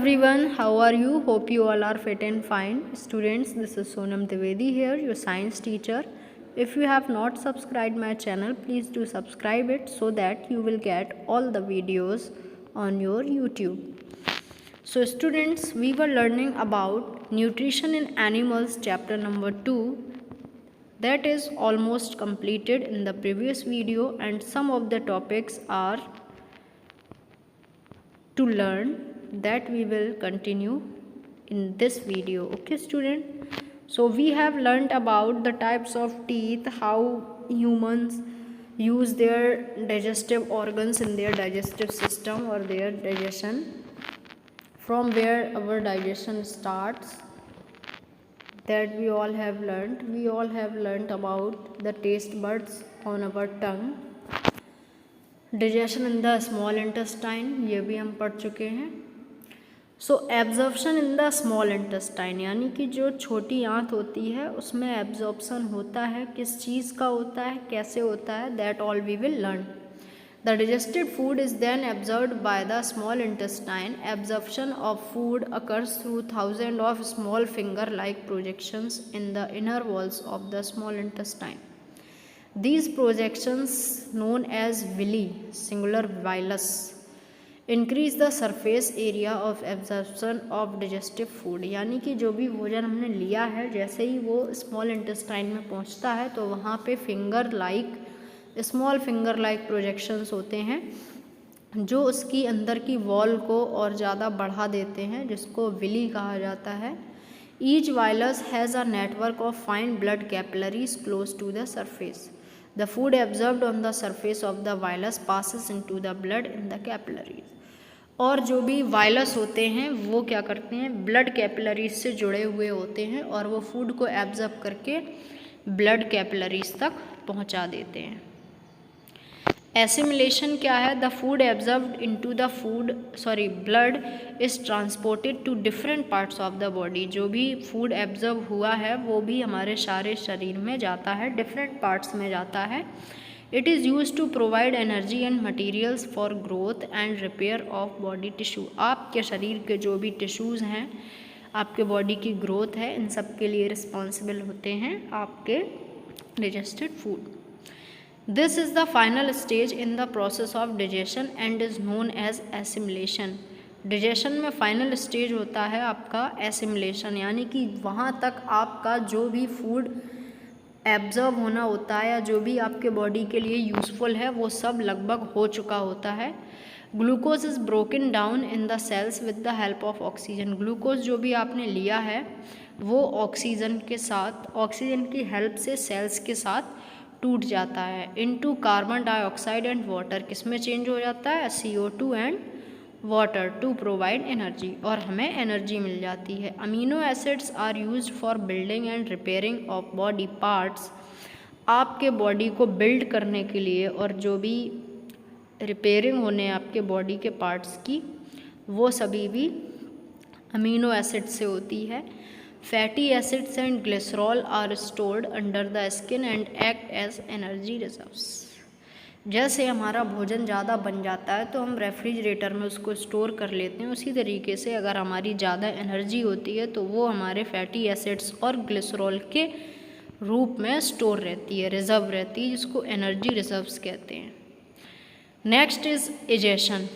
everyone, how are you? Hope you all are fit and fine. Students, this is Sonam Trivedi here, your science teacher. If you have not subscribed my channel, please do subscribe it so that you will get all the videos on your YouTube. So students, we were learning about nutrition in animals chapter number 2. That is almost completed in the previous video, and some of the topics are to learn that we will continue in this video. Okay student, so we have learned about the types of teeth, how humans use their digestive organs in their digestive system or their digestion, from where our digestion starts. That we all have learned. We all have learned about the taste buds on our tongue. Digestion in the small intestine, ये भी हम पढ़ चुके हैं. So absorption in the small intestine, यानी कि जो छोटी आंत होती है उसमें एब्जॉर्प्शन होता है, किस चीज़ का होता है, कैसे होता है, that all we will learn. The digested food is then absorbed by the small intestine. Absorption of food occurs through thousand of small finger like projections in the inner walls of the small intestine. These projections, known as villi, singular vilus, increase the surface area of absorption of digestive food. यानी कि जो भी भोजन हमने लिया है, जैसे ही वो स्मॉल इंटेस्टाइन में पहुंचता है तो वहाँ पे स्मॉल फिंगर लाइक प्रोजेक्शंस होते हैं जो उसकी अंदर की वॉल को और ज़्यादा बढ़ा देते हैं, जिसको विली कहा जाता है. Each vilus has a network of fine blood capillaries close to the surface. The food absorbed on the surface of the vilus passes into the blood in the capillaries. और जो भी वायलस होते हैं वो क्या करते हैं, ब्लड कैपिलरीज से जुड़े हुए होते हैं और वो फूड को एब्जॉर्ब करके ब्लड कैपिलरीज तक पहुंचा देते हैं. एसिमिलेशन क्या है, the food absorbed into the blood is transported to different parts of the body. जो भी फूड एब्जॉर्ब हुआ है वो भी हमारे सारे शरीर में जाता है, डिफरेंट पार्ट्स में जाता है. It is use to provide energy and materials for growth and repair of body tissue. आपके शरीर के जो भी टिश्यूज़ हैं, आपके बॉडी की ग्रोथ है, इन सब के लिए रिस्पॉन्सिबल होते हैं आपके डिजेस्टेड food. This is the final stage in the process of digestion and is known as assimilation. Digestion में फाइनल स्टेज होता है आपका assimilation, यानी कि वहाँ तक आपका जो भी फूड एब्जॉर्ब होना होता है या जो भी आपके बॉडी के लिए यूज़फुल है वो सब लगभग हो चुका होता है. Glucose is broken down in the cells with the help of oxygen. Glucose जो भी आपने लिया है वो ऑक्सीजन की हेल्प से सेल्स के साथ टूट जाता है. Into carbon dioxide and water, किसमें चेंज हो जाता है, CO2 and water, to provide energy, और हमें एनर्जी मिल जाती है. Amino acids are used for building and repairing of body parts. आपके बॉडी को बिल्ड करने के लिए और जो भी रिपेयरिंग होने आपके बॉडी के पार्ट्स की, वो सभी भी अमीनो एसिड से होती है. Fatty acids and glycerol are stored under the skin and act as energy reserves. जैसे हमारा भोजन ज़्यादा बन जाता है तो हम रेफ्रिजरेटर में उसको स्टोर कर लेते हैं, उसी तरीके से अगर हमारी ज़्यादा एनर्जी होती है तो वो हमारे फैटी एसिड्स और ग्लिसरॉल के रूप में स्टोर रहती है, रिजर्व रहती है, जिसको एनर्जी रिजर्व्स कहते हैं. Next is egestion.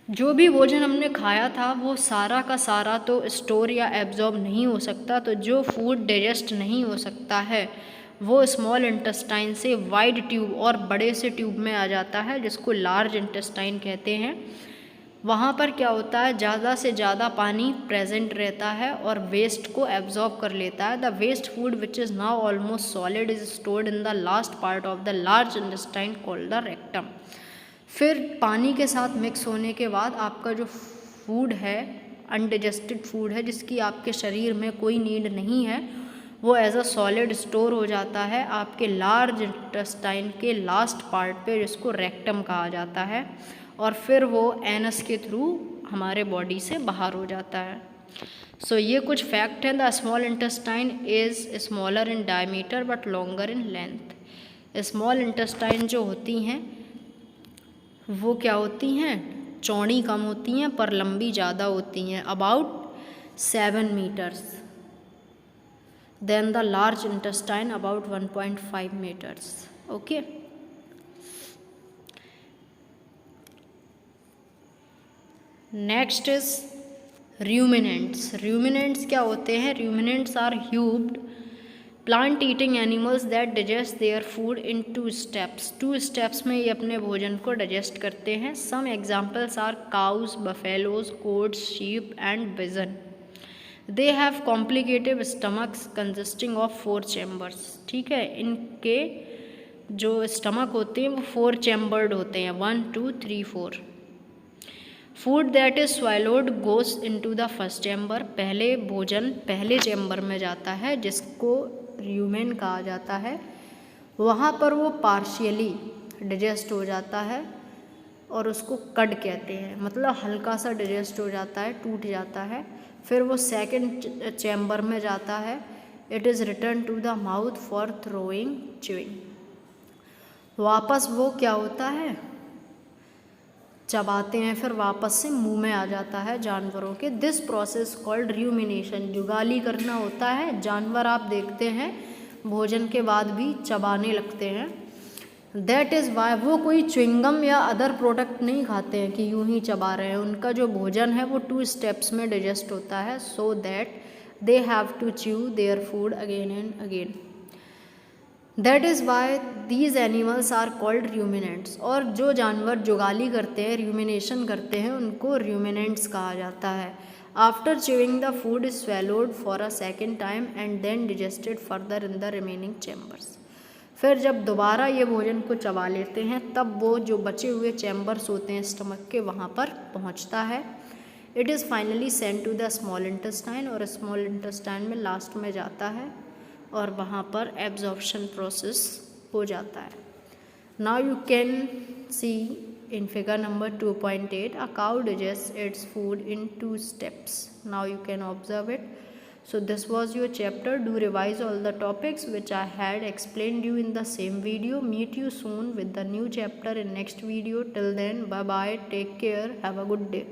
जो भी भोजन हमने खाया था वो सारा का सारा तो स्टोर या एब्जॉर्ब नहीं हो सकता, तो जो फूड डाइजेस्ट नहीं हो सकता है वो स्मॉल इंटेस्टाइन से वाइड ट्यूब और बड़े से ट्यूब में आ जाता है, जिसको लार्ज इंटेस्टाइन कहते हैं. वहाँ पर क्या होता है, ज़्यादा से ज़्यादा पानी प्रेजेंट रहता है और वेस्ट को एब्जॉर्ब कर लेता है. The waste food which is now almost solid is stored in the last part of the large intestine called the rectum. फिर पानी के साथ मिक्स होने के बाद आपका जो फूड है, अनडाइजेस्टेड फूड है, जिसकी आपके शरीर में कोई नीड नहीं है, वो एज अ सॉलिड स्टोर हो जाता है आपके लार्ज इंटेस्टाइन के लास्ट पार्ट पे, जिसको रेक्टम कहा जाता है, और फिर वो एनस के थ्रू हमारे बॉडी से बाहर हो जाता है. सो ये कुछ फैक्ट हैं. The small intestine is smaller in diameter but longer in length. Small intestine जो होती हैं वो क्या होती हैं, चौड़ी कम होती हैं पर लंबी ज़्यादा होती हैं, about 7 meters. Then the large intestine about 1.5 meters. Okay. Next is ruminants. Ruminants क्या होते हैं? Ruminants are hubed plant eating animals that digest their food in 2 steps. 2 steps में ये अपने भोजन को digest करते हैं. Some examples are cows, buffaloes, goats, sheep and bison. They have complicated stomachs consisting of 4 chambers. ठीक है, इनके जो स्टमक होते हैं वो 4 चैम्बर्ड होते हैं, 1 2 3 4. Food that is swallowed goes into the first chamber. पहले भोजन पहले चैम्बर में जाता है जिसको र्यूमेन कहा जाता है. वहाँ पर वो पार्शियली डिजेस्ट हो जाता है और उसको कड कहते हैं, मतलब हल्का सा डिजेस्ट हो जाता है, टूट जाता है. फिर वो सेकंड चैम्बर में जाता है. It is return to the mouth for throwing chewing. वापस वो क्या होता है, चबाते हैं, फिर वापस से मुंह में आ जाता है जानवरों के. This process called rumination. जुगाली करना होता है. जानवर आप देखते हैं भोजन के बाद भी चबाने लगते हैं. दैट इज़ वाई वो कोई च्युइंगम या अदर प्रोडक्ट नहीं खाते हैं कि यूं ही चबा रहे हैं. उनका जो भोजन है वो 2 स्टेप्स में डाइजेस्ट होता है, so that they have to chew their food again and again. That is why these animals are called ruminants. और जो जानवर जुगाली करते हैं, र्यूमिनेशन करते हैं, उनको र्यूमिनेंट्स कहा जाता है. After chewing the food is swallowed for a second time and then digested further in the remaining chambers. फिर जब दोबारा ये भोजन को चबा लेते हैं तब वो जो बचे हुए चैम्बर्स होते हैं स्टमक के वहाँ पर पहुँचता है. It is finally send to the small intestine. और स्मॉल इंटेस्टाइन में लास्ट में जाता है और वहाँ पर एब्जॉर्प्शन प्रोसेस हो जाता है. Now you can see in figure number 2.8 a cow digests its food in 2 steps. Now you can observe it. So this was your chapter. Do revise all the topics which I had explained you in the same video. Meet you soon with the new chapter in next video. Till then, bye bye, take care, have a good day.